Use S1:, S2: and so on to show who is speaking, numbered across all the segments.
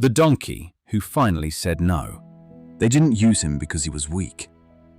S1: The donkey who finally said no. They didn't use him because he was weak.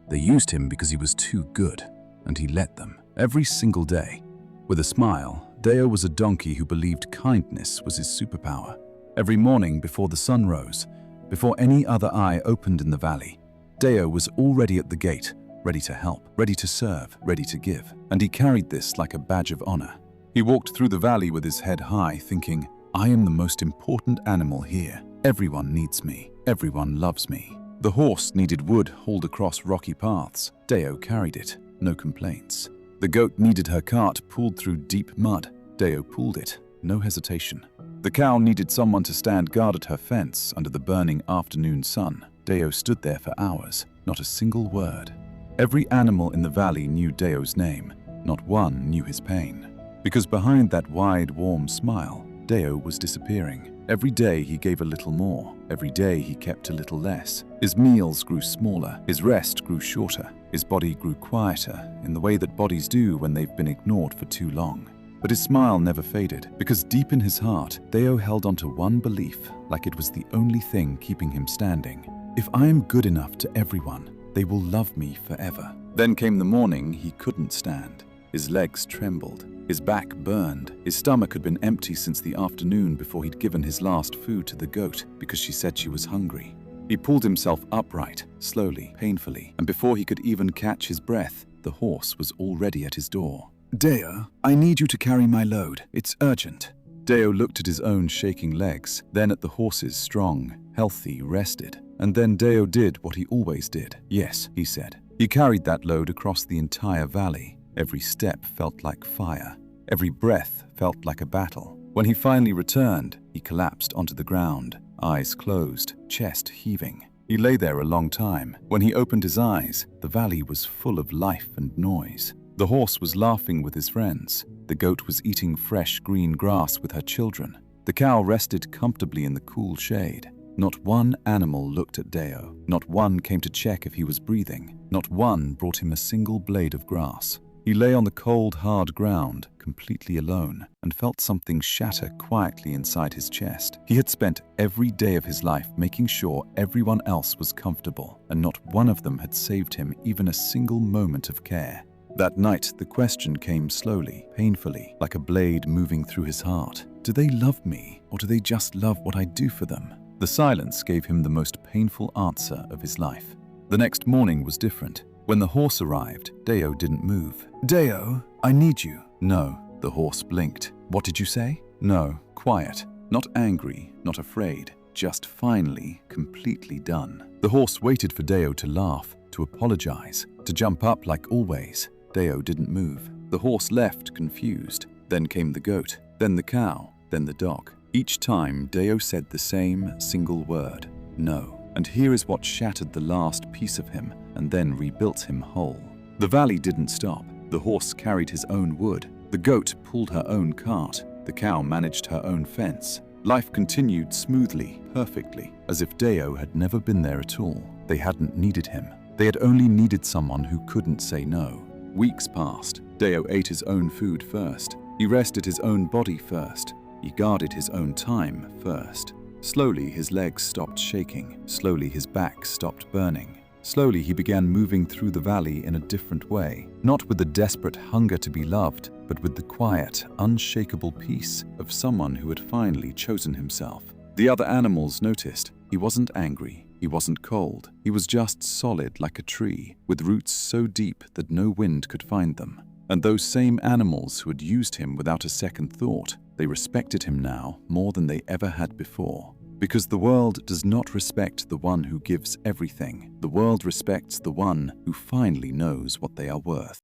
S1: They used him because he was too good, and he let them, every single day. With a smile, Deo was a donkey who believed kindness was his superpower. Every morning before the sun rose, before any other eye opened in the valley, Deo was already at the gate, ready to help, ready to serve, ready to give. And he carried this like a badge of honor. He walked through the valley with his head high, thinking, I am the most important animal here. Everyone needs me. Everyone loves me. The horse needed wood hauled across rocky paths. Deo carried it, no complaints. The goat needed her cart pulled through deep mud. Deo pulled it, no hesitation. The cow needed someone to stand guard at her fence under the burning afternoon sun. Deo stood there for hours, not a single word. Every animal in the valley knew Deo's name. Not one knew his pain. Because behind that wide, warm smile, Deo was disappearing. Every day he gave a little more. Every day he kept a little less. His meals grew smaller. His rest grew shorter. His body grew quieter in the way that bodies do when they've been ignored for too long. But his smile never faded, because deep in his heart, Deo held onto one belief, like it was the only thing keeping him standing. If I am good enough to everyone, they will love me forever. Then came the morning he couldn't stand. His legs trembled. His back burned. His stomach had been empty since the afternoon before he'd given his last food to the goat because she said she was hungry. He pulled himself upright, slowly, painfully, and before he could even catch his breath, the horse was already at his door. Deo, I need you to carry my load. It's urgent. Deo looked at his own shaking legs, then at the horse's strong, healthy, rested. And then Deo did what he always did. Yes, he said. He carried that load across the entire valley. Every step felt like fire. Every breath felt like a battle. When he finally returned, he collapsed onto the ground, eyes closed, chest heaving. He lay there a long time. When he opened his eyes, the valley was full of life and noise. The horse was laughing with his friends. The goat was eating fresh green grass with her children. The cow rested comfortably in the cool shade. Not one animal looked at Deo. Not one came to check if he was breathing. Not one brought him a single blade of grass. He lay on the cold, hard ground, completely alone, and felt something shatter quietly inside his chest. He had spent every day of his life making sure everyone else was comfortable, and not one of them had saved him even a single moment of care. That night, the question came slowly, painfully, like a blade moving through his heart. Do they love me, or do they just love what I do for them? The silence gave him the most painful answer of his life. The next morning was different. When the horse arrived, Deo didn't move. Deo, I need you. No, the horse blinked. What did you say? No, quiet. Not angry, not afraid. Just finally, completely done. The horse waited for Deo to laugh, to apologize, to jump up like always. Deo didn't move. The horse left, confused. Then came the goat, then the cow, then the dog. Each time, Deo said the same single word, no. And here is what shattered the last piece of him and then rebuilt him whole. The valley didn't stop. The horse carried his own wood. The goat pulled her own cart. The cow managed her own fence. Life continued smoothly, perfectly, as if Deo had never been there at all. They hadn't needed him. They had only needed someone who couldn't say no. Weeks passed. Deo ate his own food first. He rested his own body first. He guarded his own time first. Slowly, his legs stopped shaking. Slowly, his back stopped burning. Slowly, he began moving through the valley in a different way, not with the desperate hunger to be loved, but with the quiet, unshakable peace of someone who had finally chosen himself. The other animals noticed. He wasn't angry. He wasn't cold. He was just solid like a tree, with roots so deep that no wind could find them. And those same animals who had used him without a second thought, they respected him now more than they ever had before. Because the world does not respect the one who gives everything. The world respects the one who finally knows what they are worth.